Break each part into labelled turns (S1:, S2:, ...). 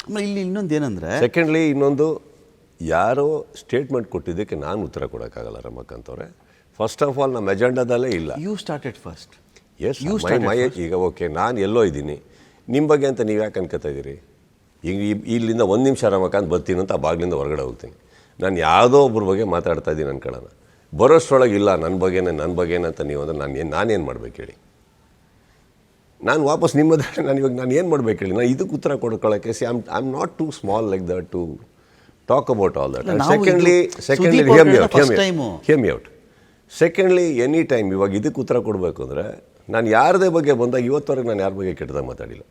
S1: ಆಮೇಲೆ ಇಲ್ಲಿ ಇನ್ನೊಂದು ಏನಂದರೆ,
S2: ಸೆಕೆಂಡ್ಲಿ ಇನ್ನೊಂದು, ಯಾರೋ ಸ್ಟೇಟ್ಮೆಂಟ್ ಕೊಟ್ಟಿದ್ದಕ್ಕೆ ನಾನು ಉತ್ತರ ಕೊಡೋಕ್ಕಾಗಲ್ಲ ರಮಕಾಂತ್ ಅವರೇ. ಫಸ್ಟ್ ಆಫ್ ಆಲ್ ನಮ್ಮ ಎಜೆಂಡಾದಲ್ಲೇ ಇಲ್ಲ.
S1: You started first.
S2: ಎಸ್ ಈಗ ಓಕೆ, ನಾನು ಎಲ್ಲೋ ಇದ್ದೀನಿ, ನಿಮ್ಮ ಬಗ್ಗೆ ಅಂತ ನೀವು ಯಾಕೆ ಅನ್ಕೋತಾ ಇದ್ದೀರಿ? ಈಗ ಇಲ್ಲಿಂದ 1 ನಿಮಿಷ ರಮಕಾಂತ್ ಬರ್ತೀನಿ ಅಂತ ಆ ಬಾಗಿಲಿಂದ ಹೊರಗಡೆ ಹೋಗ್ತೀನಿ. ನಾನು ಯಾವುದೋ ಒಬ್ಬರ ಬಗ್ಗೆ ಮಾತಾಡ್ತಾ ಇದ್ದೀನಿ ಅನ್ಕೊಳ್ಳೋಣ, ಬರೋಷ್ಟರೊಳಗೆ ಇಲ್ಲ ನನ್ನ ಬಗ್ಗೆನೇ ಅಂತ ನೀವು ಅಂದರೆ ನಾನೇನು ಮಾಡ್ಬೇಕು ಹೇಳಿ? ನಾನು ವಾಪಸ್ ನಿಮ್ಮದೇ ನಾನು ಏನು ಮಾಡ್ಬೇಕು ಹೇಳಿ? ನಾನು ಇದಕ್ಕೆ ಉತ್ತರ ಕೊಡ್ಕೊಳ್ಳೋಕ್ಕೆ I am not too small like that to talk about all that. Secondly hear me out. Secondly any time ಇವಾಗ ಇದಕ್ಕೆ ಉತ್ತರ ಕೊಡಬೇಕು ಅಂದರೆ, ನಾನು ಯಾರದೇ ಬಗ್ಗೆ ಬಂದಾಗ ಇವತ್ತವರೆಗೆ ನಾನು ಯಾರ ಬಗ್ಗೆ ಕೆಟ್ಟದಾಗ ಮಾತಾಡಿಲ್ಲ.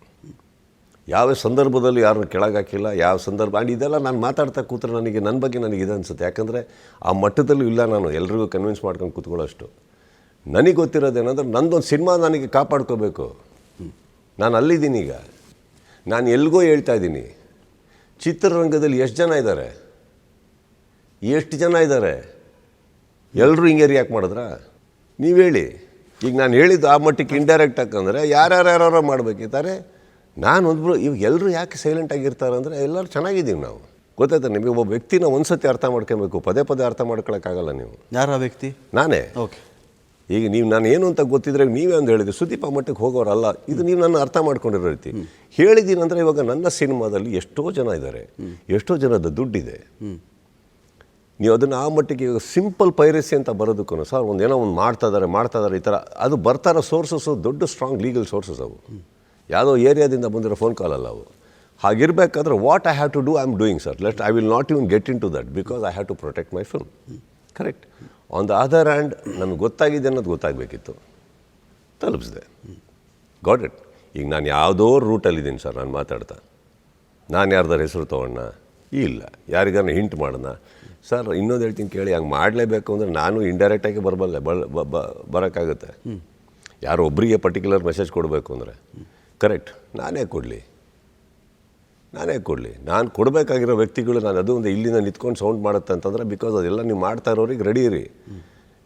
S2: ಯಾವ ಸಂದರ್ಭದಲ್ಲಿ ಯಾರನ್ನು ಕೆಳಗಾಕಿಲ್ಲ, ಯಾವ ಸಂದರ್ಭ. ಆ್ಯಂಡ್ ಇದೆಲ್ಲ ನಾನು ಮಾತಾಡ್ತಾ ಕೂತ್ರೆ ನನ್ನ ಬಗ್ಗೆ ನನಗೆ ಇದು ಅನಿಸುತ್ತೆ. ಯಾಕಂದರೆ ಆ ಮಟ್ಟದಲ್ಲೂ ಇಲ್ಲ ನಾನು ಎಲ್ರಿಗೂ ಕನ್ವಿನ್ಸ್ ಮಾಡ್ಕೊಂಡು ಕೂತ್ಕೊಳ್ಳೋಷ್ಟು. ನನಗೆ ಗೊತ್ತಿರೋದೇನೆಂದ್ರೆ, ನಂದೊಂದು ಸಿನಿಮಾ ನನಗೆ ಕಾಪಾಡ್ಕೋಬೇಕು. ನಾನು ಅಲ್ಲಿದ್ದೀನಿ ಈಗ. ನಾನು ಎಲ್ಗೋ ಹೇಳ್ತಾ ಇದ್ದೀನಿ, ಚಿತ್ರರಂಗದಲ್ಲಿ ಎಷ್ಟು ಜನ ಇದ್ದಾರೆ? ಎಲ್ಲರೂ ಹಿಂಗೆ ರಿಯಾಕ್ಟ್ ಮಾಡಿದ್ರಾ? ನೀವು ಹೇಳಿ. ಈಗ ನಾನು ಹೇಳಿದ್ದು ಆ ಮಟ್ಟಕ್ಕೆ ಇಂಡೈರೆಕ್ಟ್ ಹಾಕಂದರೆ ಯಾರ್ಯಾರು ಮಾಡಬೇಕಿದ್ದಾರೆ. ನಾನೊಬ್ಬರು ಇವಾಗ ಎಲ್ಲರೂ ಯಾಕೆ ಸೈಲೆಂಟ್ ಆಗಿರ್ತಾರೆ ಅಂದರೆ, ಎಲ್ಲರೂ ಚೆನ್ನಾಗಿದ್ದೀವಿ ನಾವು. ಗೊತ್ತಾಯ್ತಾ ನಿಮಗೆ? ಒಬ್ಬ ವ್ಯಕ್ತಿನ ಒಂದು ಸತಿ ಅರ್ಥ ಮಾಡ್ಕೊಬೇಕು, ಪದೇ ಅರ್ಥ ಮಾಡ್ಕೊಳಕ್ಕಾಗಲ್ಲ ನೀವು.
S1: ಯಾರು ಆ ವ್ಯಕ್ತಿ?
S2: ನಾನೇ.
S1: ಓಕೆ.
S2: ಈಗ ನೀವು ನಾನು ಏನು ಅಂತ ಗೊತ್ತಿದ್ರೆ ನೀವೇ ಒಂದು ಹೇಳಿದ್ರಿ, ಸುದೀಪ್ ಆ ಮಟ್ಟಕ್ಕೆ ಹೋಗೋರಲ್ಲ. ಇದು ನೀವು ನನ್ನ ಅರ್ಥ ಮಾಡ್ಕೊಂಡಿರೋ ರೀತಿ ಹೇಳಿದ್ದೀನಿ ಅಂದರೆ, ಇವಾಗ ನನ್ನ ಸಿನಿಮಾದಲ್ಲಿ ಎಷ್ಟೋ ಜನ ಇದ್ದಾರೆ, ಎಷ್ಟೋ ಜನದ ದುಡ್ಡಿದೆ. ನೀವು ಅದನ್ನು ಆ ಮಟ್ಟಿಗೆ ಇವಾಗ ಸಿಂಪಲ್ ಪೈರಸಿ ಅಂತ ಬರೋದಕ್ಕೂ ಸರ್ ಒಂದೇನೋ ಒಂದು ಮಾಡ್ತಾ ಇದ್ದಾರೆ ಈ ಥರ ಅದು ಬರ್ತಾರೋ ಸೋರ್ಸಸ್ಸು ದೊಡ್ಡ ಸ್ಟ್ರಾಂಗ್ ಲೀಗಲ್ ಸೋರ್ಸಸ್ ಅವು. ಯಾವುದೋ ಏರಿಯಾದಿಂದ ಬಂದಿರೋ ಫೋನ್ ಕಾಲಲ್ಲ ಅವು. ಹಾಗಿರಬೇಕಾದ್ರೆ what I have to do I am doing sir. I will not even get in to that because I have to protect my film. Correct. On the other hand ನಮಗೆ ಗೊತ್ತಾಗಿದೆ ಅನ್ನೋದು ಗೊತ್ತಾಗಬೇಕಿತ್ತು, ತಲುಪಿಸಿದೆ. Got it. ಈಗ ನಾನು ಯಾವುದೋ ರೂಟಲ್ಲಿದ್ದೀನಿ sir, ನಾನು ಮಾತಾಡ್ತಾ ನಾನು ಯಾರ್ದಾರ ಹೆಸರು ತೊಗೊಳ್ಳೋಣ? ಇಲ್ಲ. ಯಾರಿಗಾರ ಹಿಂಟ್ ಮಾಡೋಣ? ಸರ್ ಇನ್ನೊಂದು ಹೇಳ್ತೀನಿ ಕೇಳಿ, ಹಂಗೆ ಮಾಡಲೇಬೇಕು ಅಂದರೆ ನಾನು ಇಂಡೈರೆಕ್ಟಾಗಿ ಬರೋಕ್ಕಾಗುತ್ತೆ. ಯಾರೋ ಒಬ್ಬರಿಗೆ ಪರ್ಟಿಕ್ಯುಲರ್ ಮೆಸೇಜ್ ಕೊಡಬೇಕು ಅಂದರೆ ಕರೆಕ್ಟ್, ನಾನೇ ಕೊಡಲಿ. ನಾನು ಕೊಡಬೇಕಾಗಿರೋ ವ್ಯಕ್ತಿಗಳು ನಾನು ಅದು ಒಂದು ಇಲ್ಲಿಂದ ನಿಂತ್ಕೊಂಡು ಸೌಂಡ್ ಮಾಡುತ್ತೆ ಅಂತಂದರೆ, ಬಿಕಾಸ್ ಅದೆಲ್ಲ ನೀವು ಮಾಡ್ತಾ ಇರೋರಿಗೆ ರೆಡಿ ಇರಿ.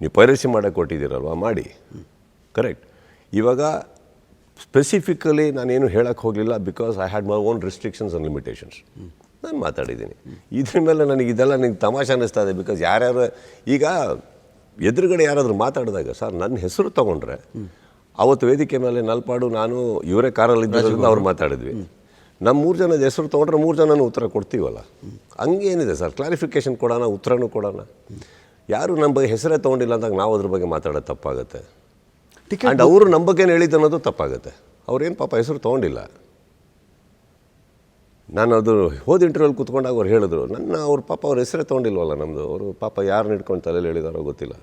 S2: ನೀವು ಪೈರಸಿ ಮಾಡೋಕ್ಕೆ ಕೊಟ್ಟಿದ್ದೀರಲ್ವ, ಮಾಡಿ. ಕರೆಕ್ಟ್. ಇವಾಗ ಸ್ಪೆಸಿಫಿಕಲಿ ನಾನೇನು ಹೇಳೋಕ್ಕೆ ಹೋಗಲಿಲ್ಲ, because I had my own restrictions and limitations. ನಾನು ಮಾತಾಡಿದ್ದೀನಿ. ಇದ್ರ ಮೇಲೆ ನನಗೆ ಇದೆಲ್ಲ ನಿಂಗೆ ತಮಾಷೆ ಅನ್ನಿಸ್ತಾ ಇದೆ. ಬಿಕಾಸ್ ಯಾರ್ಯಾರು ಈಗ ಎದುರುಗಡೆ ಯಾರಾದರೂ ಮಾತಾಡಿದಾಗ ಸರ್ ನನ್ನ ಹೆಸರು ತೊಗೊಂಡ್ರೆ, ಅವತ್ತು ವೇದಿಕೆ ಮೇಲೆ ನಲ್ಪಾಡು ನಾನು ಇವರೇ ಕಾರಲ್ಲಿ ಇದ್ದರಿಂದ ಅವ್ರು ಮಾತಾಡಿದ್ವಿ. ನಮ್ಮ 3 ಜನದ ಹೆಸರು ತೊಗೊಂಡ್ರೆ 3 ಜನನೂ ಉತ್ತರ ಕೊಡ್ತೀವಲ್ಲ. ಹಂಗೇನಿದೆ ಸರ್, ಕ್ಲಾರಿಫಿಕೇಷನ್ ಕೊಡೋಣ, ಉತ್ತರನೂ ಕೊಡೋಣ. ಯಾರು ನಮ್ಮ ಬಗ್ಗೆ ಹೆಸರೇ ತೊಗೊಂಡಿಲ್ಲ ಅಂದಾಗ ನಾವು ಅದ್ರ ಬಗ್ಗೆ ಮಾತಾಡೋದು ತಪ್ಪಾಗುತ್ತೆ. ಆ್ಯಂಡ್ ಅವರು ನಮ್ಮ ಬಗ್ಗೆ ಹೇಳಿದ್ದು ಅನ್ನೋದು ತಪ್ಪಾಗುತ್ತೆ. ಅವ್ರೇನು ಪಾಪ ಹೆಸರು ತೊಗೊಂಡಿಲ್ಲ. ನಾನು ಅದು ಹೋದ ಇಂಟರ್ವ್ಯೂಲ್ಲಿ ಕೂತ್ಕೊಂಡಾಗ ಅವ್ರು ಹೇಳಿದ್ರು, ಅವ್ರ ಪಾಪ ಅವ್ರ ಹೆಸರೇ ತೊಗೊಂಡಿಲ್ವಲ್ಲ ನಮ್ಮದು. ಅವರು ಪಾಪ ಯಾರನ್ನ ಹಿಡ್ಕೊಂಡು ತಲೆಯಲ್ಲಿ ಹೇಳಿದಾರೋ ಗೊತ್ತಿಲ್ಲ.